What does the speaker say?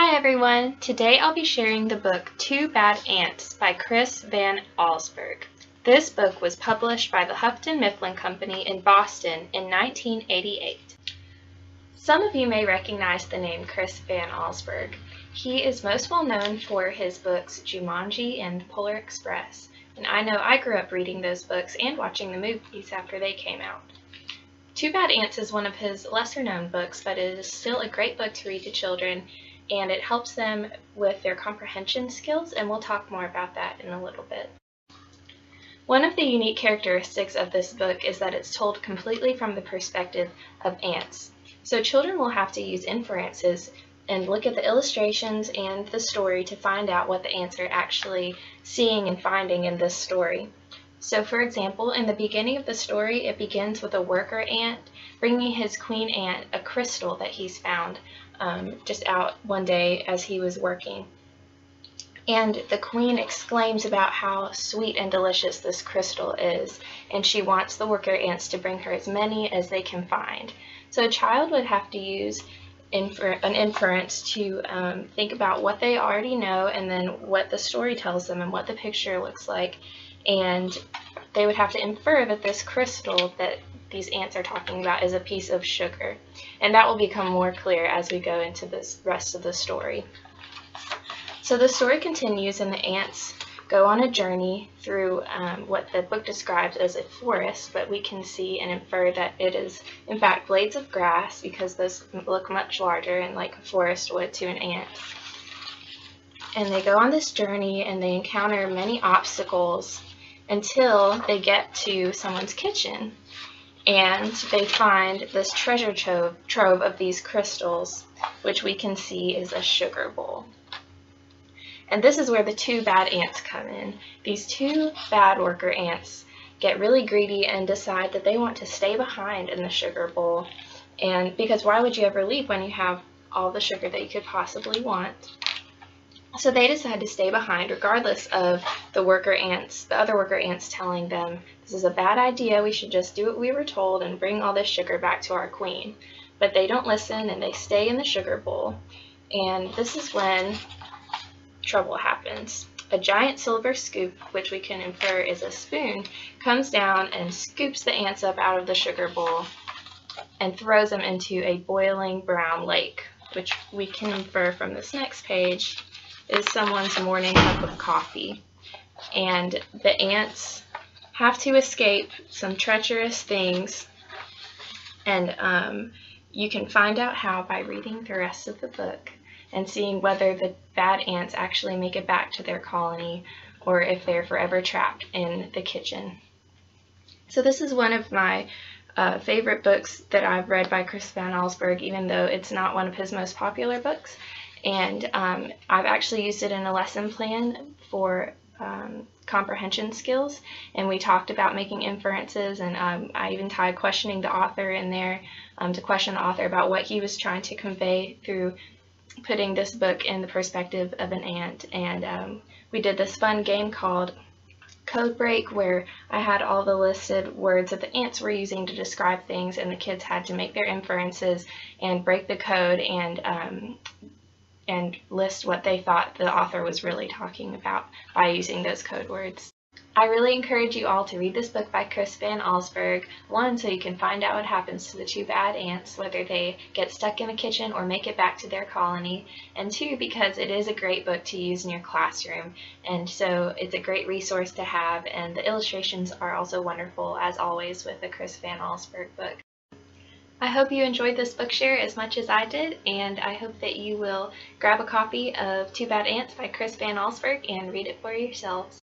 Hi everyone! Today I'll be sharing the book Two Bad Ants by Chris Van Allsburg. This book was published by the Houghton Mifflin Company in Boston in 1988. Some of you may recognize the name Chris Van Allsburg. He is most well known for his books Jumanji and Polar Express, and I know I grew up reading those books and watching the movies after they came out. Two Bad Ants is one of his lesser known books, but it is still a great book to read to children, and it helps them with their comprehension skills, and we'll talk more about that in a little bit. One of the unique characteristics of this book is that it's told completely from the perspective of ants. So children will have to use inferences and look at the illustrations and the story to find out what the ants are actually seeing and finding in this story. So for example, in the beginning of the story, it begins with a worker ant bringing his queen ant a crystal that he's found just out one day as he was working. And the queen exclaims about how sweet and delicious this crystal is, and she wants the worker ants to bring her as many as they can find. So a child would have to use an inference to think about what they already know and then what the story tells them and what the picture looks like. And they would have to infer that this crystal that these ants are talking about is a piece of sugar. And that will become more clear as we go into this rest of the story. So the story continues, and the ants go on a journey through what the book describes as a forest, but we can see and infer that it is in fact blades of grass, because those look much larger and like a forest would to an ant. And they go on this journey and they encounter many obstacles until they get to someone's kitchen, and they find this treasure trove of these crystals, which we can see is a sugar bowl. And this is where the two bad ants come in. These two bad worker ants get really greedy and decide that they want to stay behind in the sugar bowl, and because why would you ever leave when you have all the sugar that you could possibly want? So they decide to stay behind regardless of the other worker ants telling them, this is a bad idea, we should just do what we were told and bring all this sugar back to our queen. But they don't listen and they stay in the sugar bowl. And this is when trouble happens. A giant silver scoop, which we can infer is a spoon, comes down and scoops the ants up out of the sugar bowl and throws them into a boiling brown lake, which we can infer from this next page is someone's morning cup of coffee. And the ants have to escape some treacherous things, and you can find out how by reading the rest of the book and seeing whether the bad ants actually make it back to their colony or if they're forever trapped in the kitchen. So this is one of my favorite books that I've read by Chris Van Allsburg, even though it's not one of his most popular books. And I've actually used it in a lesson plan for comprehension skills, and we talked about making inferences, and I even tied questioning the author in there to question the author about what he was trying to convey through putting this book in the perspective of an ant. And we did this fun game called Code Break, where I had all the listed words that the ants were using to describe things, and the kids had to make their inferences and break the code and list what they thought the author was really talking about by using those code words. I really encourage you all to read this book by Chris Van Allsburg, one, so you can find out what happens to the two bad ants, whether they get stuck in the kitchen or make it back to their colony, and two, because it is a great book to use in your classroom, and so it's a great resource to have, and the illustrations are also wonderful, as always with the Chris Van Allsburg book. I hope you enjoyed this book share as much as I did, and I hope that you will grab a copy of Two Bad Ants by Chris Van Allsburg and read it for yourselves.